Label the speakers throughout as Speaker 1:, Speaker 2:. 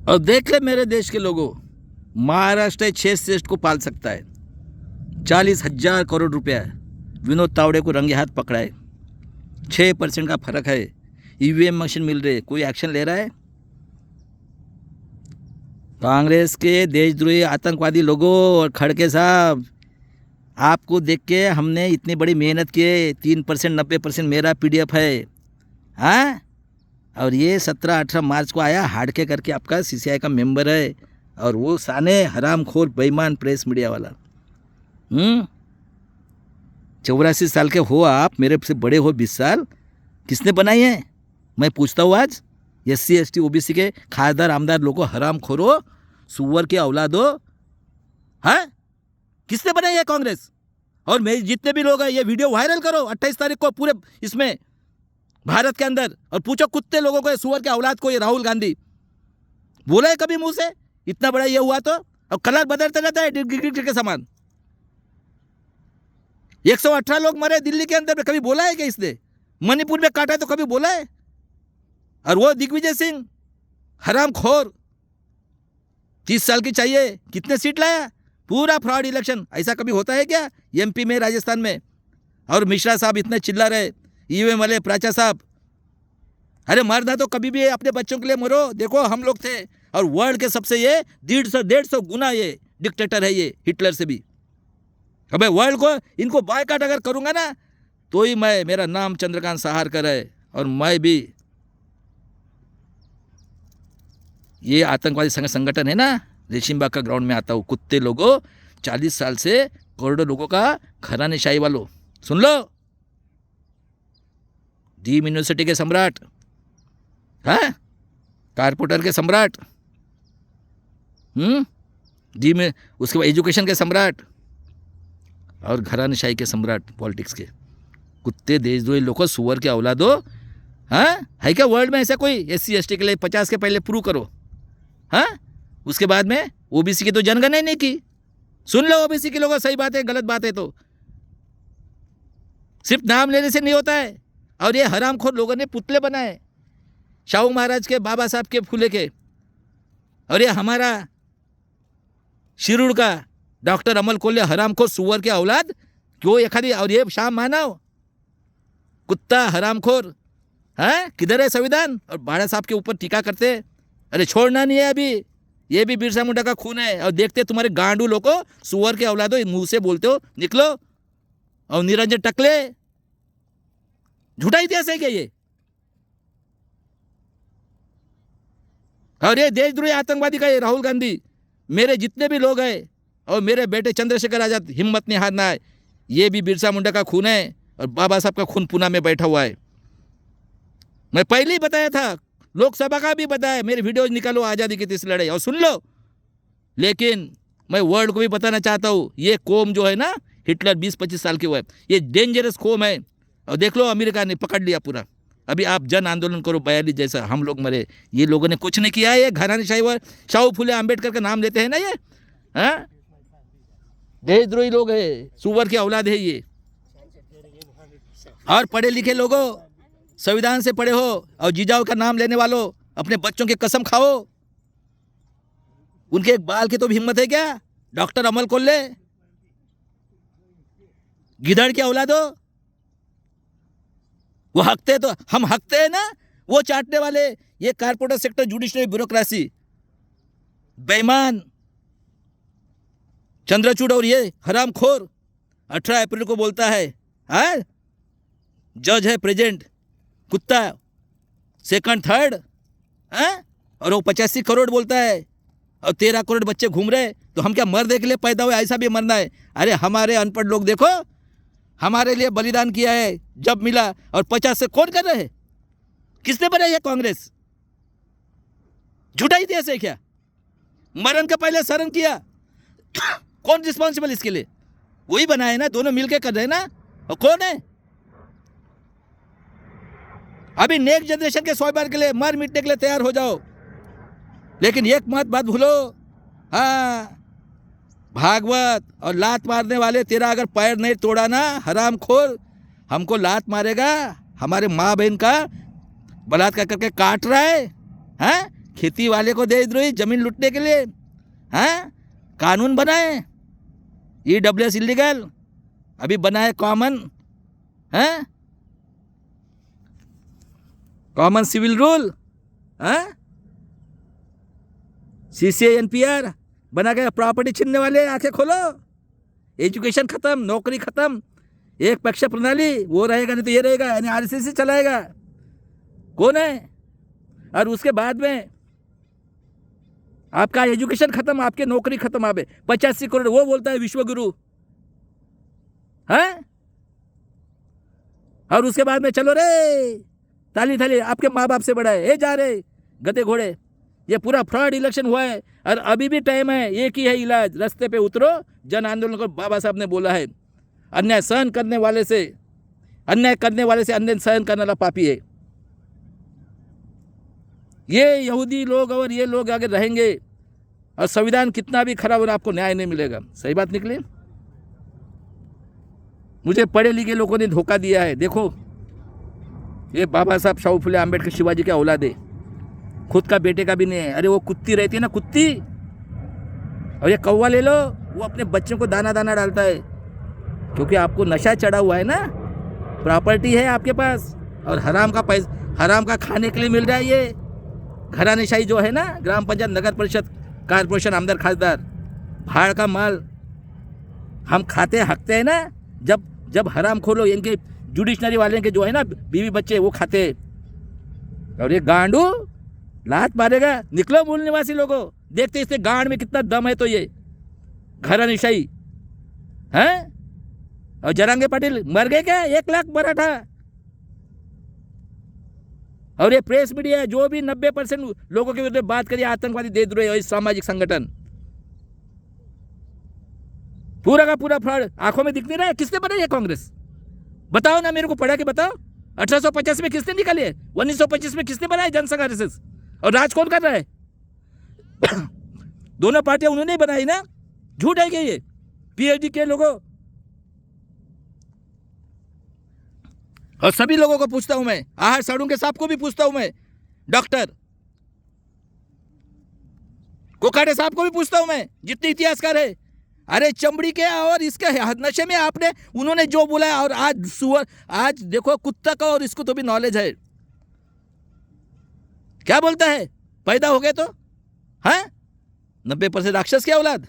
Speaker 1: और देख ले मेरे देश के लोगों, महाराष्ट्र 6 स्टेट को पाल सकता है, 40,000 करोड़ रुपया है। विनोद तावड़े को रंगे हाथ पकड़ा है, 6% का फर्क है, ईवीएम मशीन मिल रही है, कोई एक्शन ले रहा है? कांग्रेस के देशद्रोही आतंकवादी लोगों और खड़के साहब, आपको देख के हमने इतनी बड़ी मेहनत की है, 3% 90% मेरा PDF है, हाँ? और ये 17-18 मार्च को आया हाड़ के करके, आपका CCI का मेंबर है, और वो साने हरामखोर बेईमान प्रेस मीडिया वाला। 84 साल के हो आप, मेरे से बड़े हो 20 साल, किसने बनाई है? मैं पूछता हूँ आज, SC ST OBC के खासदार आमदार लोगों, हरामखोरो, सुअर के औलादो, हाँ? किसने बनाई है कांग्रेस? और मैं जितने भी लोग हैं, ये वीडियो वायरल करो 28 तारीख को पूरे इसमें भारत के अंदर, और पूछो कुत्ते लोगों को, सुअर के औलाद को, ये राहुल गांधी बोला है कभी मुंह से? इतना बड़ा ये हुआ तो, और कलर बदलता रहता है गिरगिट के समान। 118 लोग मरे दिल्ली के अंदर, कभी बोला है क्या इसने? मणिपुर में काटा तो कभी बोला है? और वो दिग्विजय सिंह हरामखोर, 30 साल की चाहिए, कितने सीट लाया? पूरा फ्रॉड इलेक्शन। ऐसा कभी होता है क्या MP में, राजस्थान में? और मिश्रा साहब इतने चिल्ला रहे, EVM वाले प्राचा साहब, अरे मरना तो कभी भी अपने बच्चों के लिए मरो, देखो हम लोग थे। और वर्ल्ड के सबसे ये 150 गुना ये डिक्टेटर है, ये हिटलर से भी। अबे वर्ल्ड को इनको बायकाट अगर करूंगा ना, तो ही मैं, मेरा नाम चंद्रकांत सहारकर है, और मैं भी ये आतंकवादी संगठन है ना, रेशिमबाग का ग्राउंड में आता हूँ। कुत्ते लोगों, 40 साल से करोड़ों लोगों का घरानेशाही वालों, सुन लो, डीम यूनिवर्सिटी के सम्राट, हाँ, कारपोरेटर के सम्राट, डीम, उसके बाद एजुकेशन के सम्राट, और घरानेशाही के सम्राट पॉलिटिक्स के। कुत्ते देशद्रोही लोगों, सुअर के औलादो, हाँ? है क्या वर्ल्ड में ऐसा कोई? SC ST के लिए 50 के पहले प्रूव करो, हाँ? उसके बाद में OBC की तो जनगणना ही नहीं की। सुन लो OBC के लोगों, सही बात है गलत बात है तो सिर्फ नाम लेने से नहीं होता है। और ये हरामखोर लोगों ने पुतले बनाए, शाहू महाराज के, बाबा साहब के, फूले के, और ये हमारा शिरूर का डॉक्टर अमल कोल्हे, हरामखोर सुअर के औलाद, क्यों एखादी, और ये शाम मानव कुत्ता हरामखोर, हाँ? किधर है संविधान? और बाड़ा साहब के ऊपर टीका करते। अरे छोड़ना नहीं है अभी, ये भी बिरसा मुंडा का खून है। और देखते तुम्हारे गांडू लोगों, सुअर के औलादो, मुंह से बोलते हो, निकलो। और निरंजन टकले, झूठा इतिहास है क्या ये? और ये देशद्रोही आतंकवादी का ये राहुल गांधी, मेरे जितने भी लोग हैं, और मेरे बेटे चंद्रशेखर आजाद, हिम्मत नहीं हारना है, ये भी बिरसा मुंडा का खून है, और बाबा साहब का खून पुणे में बैठा हुआ है। मैं पहले ही बताया था, लोकसभा का भी बताया, मेरी वीडियोज निकालो, आज़ादी की तीसरी लड़ाई, और सुन लो। लेकिन मैं वर्ल्ड को भी बताना चाहता हूँ, ये कौम जो है ना, हिटलर 20-25 साल की हुआ है, ये डेंजरस कौम है। और देख लो अमेरिका ने पकड़ लिया पूरा। अभी आप जन आंदोलन करो 42 जैसा, हम लोग मरे, ये लोगों ने कुछ नहीं किया है। ये घरानेशाही व शाहू फुले आम्बेडकर का नाम लेते हैं ना, ये हाँ, देशद्रोही लोग है, सुअर की औलाद है ये। और पढ़े लिखे लोगों, संविधान से पढ़े हो, और जीजाओ का नाम लेने वालों, अपने बच्चों की कसम खाओ। उनके एक बाल की तो भी हिम्मत है क्या? डॉक्टर अमल कोल्हे, गिदड़ की औलादो, वो हकते तो हम हकते हैं ना, वो चाटने वाले, ये कारपोरेट सेक्टर, जुडिशरी ब्यूरोक्रेसी, बेईमान चंद्रचूड़, और ये हरामखोर 18 अप्रैल को बोलता है, हाँ, जज है प्रेजेंट, कुत्ता सेकंड थर्ड, हाँ? और वो 85 करोड़ बोलता है, और 13 करोड़ बच्चे घूम रहे, तो हम क्या मरने के लिए पैदा हुए? ऐसा भी मरना है? अरे हमारे अनपढ़ लोग देखो, हमारे लिए बलिदान किया है जब मिला, और 50 से कौन कर रहे हैं? किसने बनाई है कांग्रेस? झूठा इतिहास है क्या? मरण के पहले शरण किया, कौन रिस्पॉन्सिबल इसके लिए? वही बनाए ना, दोनों मिलके कर रहे हैं ना। और कौन है? अभी नेक्स्ट जनरेशन के स्वाभिमान के लिए मर मिटने के लिए तैयार हो जाओ, लेकिन एक बात भूलो, हाँ, भागवत और लात मारने वाले, तेरा अगर पैर नहीं तोड़ा ना, हरामखोर, हमको लात मारेगा, हमारे माँ बहन का बलात्कार करके काट रहा है, हाँ? खेती वाले को देशद्रोही जमीन लूटने के लिए, हाँ, कानून बनाए, EWS इलीगल, अभी बनाए कॉमन, हाँ, कॉमन सिविल रूल, हाँ, CCA NPR बना गया। प्रॉपर्टी छीनने वाले आंखें खोलो, एजुकेशन खत्म, नौकरी खत्म, एक पक्ष प्रणाली, वो रहेगा नहीं तो ये रहेगा, यानी RSS चलाएगा। कौन है? और उसके बाद में आपका एजुकेशन खत्म, आपके नौकरी खत्म, आप 85 करोड़, वो बोलता है विश्वगुरु, है? और उसके बाद में चलो रे, ताली थाली, आपके माँ बाप से बड़ा है, ए जा रहे गधे घोड़े। ये पूरा फ्रॉड इलेक्शन हुआ है और अभी भी टाइम है, एक ही है इलाज, रास्ते पे उतरो, जन आंदोलन को बाबा साहब ने बोला है। अन्याय सहन करने वाले से, अन्याय करने वाले से अन्याय सहन करने वाला पापी है। ये यहूदी लोग और ये लोग आगे रहेंगे और संविधान कितना भी खराब हो, आपको न्याय नहीं मिलेगा। सही बात निकली। मुझे पढ़े लिखे लोगों ने धोखा दिया है। देखो, ये बाबा साहब शाहू फुले आम्बेडकर शिवाजी के औलाद है, खुद का बेटे का भी नहीं है। अरे वो कुत्ती रहती है ना, कुत्ती, और ये कौवा ले लो, वो अपने बच्चों को दाना दाना डालता है, क्योंकि आपको नशा चढ़ा हुआ है ना, प्रॉपर्टी है आपके पास और हराम का पैसा, हराम का खाने के लिए मिल रहा है। ये घरानेशाही जो है ना, ग्राम पंचायत, नगर परिषद, कारपोरेशन, आमदार, खासदार, भाड़ का माल हम खाते हकते हैं ना। जब हराम खोलो, इनके जुडिशनरी वाले के जो है ना बीवी बच्चे, वो खाते। और ये गांडू लात मारेगा। निकलो मूल निवासी लोगों, देखते इसके गांड में कितना दम है। तो ये घरानेशाही हैं। और जरांगे पाटिल मर गए क्या? 1 लाख मराठा। और ये प्रेस मीडिया जो भी 90% लोगों के विरुद्ध बात करिए, आतंकवादी, देशद्रोही और सामाजिक संगठन, पूरा का पूरा फ्रॉड आंखों में दिख नहीं रहा है। किसने बनाई है कांग्रेस? बताओ ना, मेरे को पढ़ा के बताओ। 1850 में किसने निकाली है? 1925 में किसने बनाया जनसंघ RSS? और राज कौन कर रहा है? दोनों पार्टियां उन्होंने ही बनाई ना। झूठ है क्या ये? PhD के लोगों। और सभी लोगों को पूछता हूं मैं, आहार साड़ू के साहब को भी पूछता हूं मैं, डॉक्टर कोकाटे साहब को भी पूछता हूं मैं, जितने इतिहासकार है। अरे चमड़ी के और इसका नशे में आपने, उन्होंने जो बोला है, और आज सुअर, आज देखो कुत्ता का, और इसको तो भी नॉलेज है। क्या बोलता है? पैदा हो गए तो हाँ 90% राक्षस की औलाद।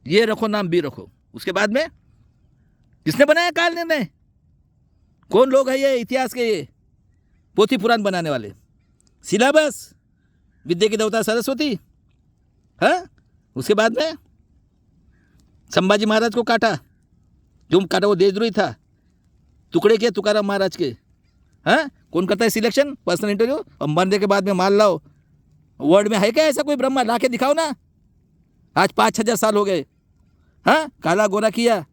Speaker 1: ये रखो नाम भी रखो। उसके बाद में किसने बनाया काल निर्णय? कौन लोग है ये इतिहास के? ये पोथी पुराण बनाने वाले। सिलेबस विद्या की देवता सरस्वती। हाँ, उसके बाद में संभाजी महाराज को काटा, क्यों काटा? वो देशद्रोही था। टुकड़े किए तुकाराम महाराज के। हाँ, कौन करता है सिलेक्शन? Personal interview. और मरने के बाद में मान लाओ, वर्ल्ड में है क्या ऐसा कोई ब्रह्मा? ला के दिखाओ ना। आज 5,000 साल हो गए। हाँ, काला गोरा किया,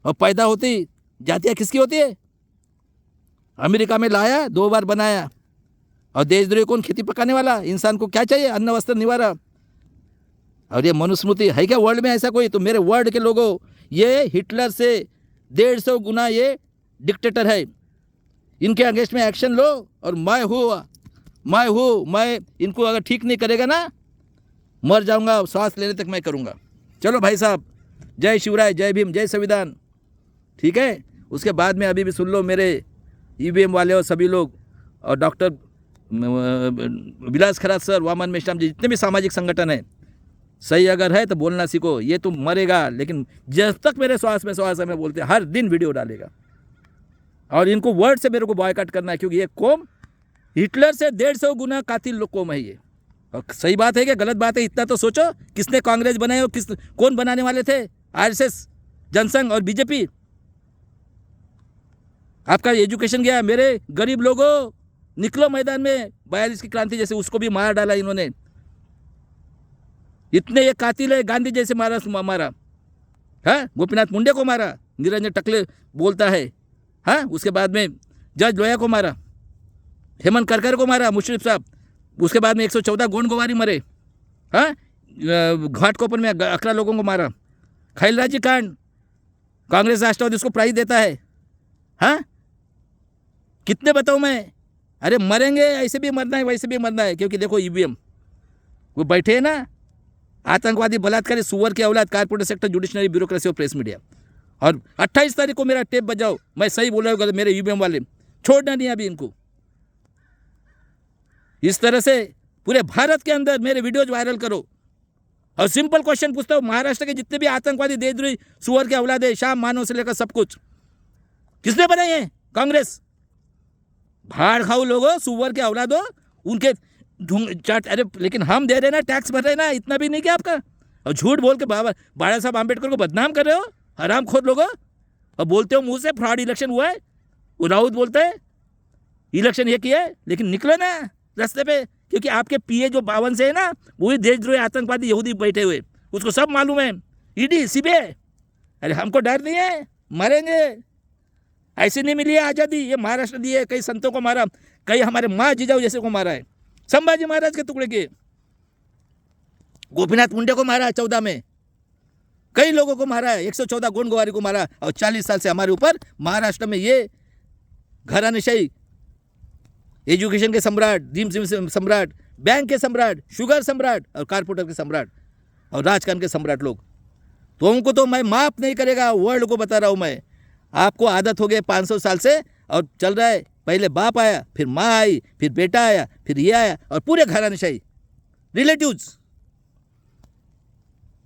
Speaker 1: और पैदा होती जातियाँ किसकी होती है? अमेरिका में लाया, 2 बार बनाया। और देशद्रोही कौन? खेती पकाने वाला। इंसान को क्या चाहिए? अन्न वस्त्र निवारा। और ये मनुस्मृति है क्या वर्ल्ड में ऐसा कोई? तो मेरे वर्ल्ड के लोगों, ये हिटलर से 150 गुना ये डिक्टेटर है। इनके अगेंस्ट में एक्शन लो। और मैं इनको अगर ठीक नहीं करेगा ना, मर जाऊंगा, सांस लेने तक मैं करूंगा। चलो भाई साहब, जय शिवराय, जय भीम, जय संविधान। ठीक है। उसके बाद में अभी भी सुन लो मेरे EVM वाले और सभी लोग, और डॉक्टर विलास खरात सर, वामन मेश्राम जी, जितने भी सामाजिक संगठन है, सही अगर है तो बोलना सीखो। ये तो मरेगा, लेकिन जब तक मेरे श्वास में में बोलते हैं, हर दिन वीडियो डालेगा। और इनको वर्ड से मेरे को बॉयकॉट करना है, क्योंकि ये कौम हिटलर से 150 गुना कातिल लोग कौम है ये। और सही बात है कि गलत बात है? इतना तो सोचो, किसने कांग्रेस बनाई और कौन बनाने वाले थे? RSS, जनसंघ और BJP। आपका एजुकेशन गया। मेरे गरीब लोगों, निकलो मैदान में। 42 की क्रांति जैसे उसको भी मार डाला इन्होंने। इतने ये कातिल है, गांधी जैसे मारा हाँ, गोपीनाथ मुंडे को मारा, निरंजन टकले बोलता है। हाँ, उसके बाद में जज लोया को मारा, हेमंत करकर को मारा, मुशर्रफ साहब। उसके बाद में 114 गोंड गोवारी मरे। हाँ, घाटकोपर में 11 लोगों को मारा। खैलराजी कांड, कांग्रेस राष्ट्रवादी उसको प्राइज देता है। हाँ, कितने बताऊँ मैं? अरे मरेंगे, ऐसे भी मरना है, वैसे भी मरना है। क्योंकि देखो EVM वो बैठे हैं ना, आतंकवादी, बलात्कारी, सुअर के औलाद, कारपोरेट सेक्टर, जुडिशनरी, ब्यूरोक्रेसी और प्रेस मीडिया। और 28 तारीख को मेरा टेप बजाओ, मैं सही बोल रहा हूँ, मेरे यूबीएम वाले छोड़ना नहीं अभी इनको। इस तरह से पूरे भारत के अंदर मेरे वीडियोज वायरल करो। और सिंपल क्वेश्चन पूछता हूँ, महाराष्ट्र के जितने भी आतंकवादी, देशद्रोही, सुअर के औलाद है, शाम मानव से लेकर सब कुछ किसने बनाए हैं? कांग्रेस। भाड़ खाओ लोगो, सुअर के औलाद हो, उनके चाट। अरे लेकिन हम दे रहे ना, टैक्स भर रहे ना, इतना भी नहीं क्या आपका? और झूठ बोल के बाबा साहब आम्बेडकर को बदनाम कर रहे हो, हराम खोर लोगो। और बोलते हो मुंह से फ्रॉड इलेक्शन हुआ है, वो राउत बोलते हैं इलेक्शन ये किया है, लेकिन निकलो ना रास्ते पे, क्योंकि आपके पीए जो 52 से है ना, वही देशद्रोही आतंकवादी यहूदी बैठे हुए, उसको सब मालूम है, ईडी सीबीआई। अरे हमको डर नहीं है, मरेंगे। ऐसे नहीं मिली है आज़ादी, ये महाराष्ट्र दी है। कई संतों को मारा, कई हमारे माँ जीजाऊ जैसे को मारा है, संभाजी महाराज के टुकड़े किए, गोपीनाथ मुंडे को मारा 14 में, कई लोगों को मारा है, 114 गोंडगोवारी को मारा। और 40 साल से हमारे ऊपर महाराष्ट्र में ये घरानेशाही, एजुकेशन के सम्राट, ड्रीम सम्राट, बैंक के सम्राट, शुगर सम्राट और कारपोरेटर के सम्राट और राजकारण के सम्राट लोग, तो उनको तो मैं माफ नहीं करेगा। वर्ल्ड को बता रहा हूँ मैं, आपको आदत हो गई 500 साल से और चल रहा है। पहले बाप आया, फिर माँ आई, फिर बेटा आया, फिर ये आया, और पूरे घरानेशाही रिलेटिव्स।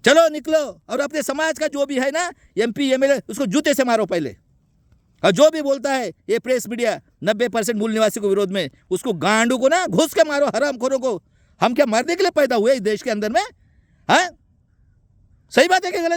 Speaker 1: चलो निकलो, और अपने समाज का जो भी है ना, MP MLA, उसको जूते से मारो पहले। और जो भी बोलता है ये प्रेस मीडिया 90% मूल निवासी को विरोध में, उसको गांडू को ना घुस के मारो, हरामखोरों को। हम क्या मरने के लिए पैदा हुए इस देश के अंदर में? हाँ, सही बात है कि गलत बात?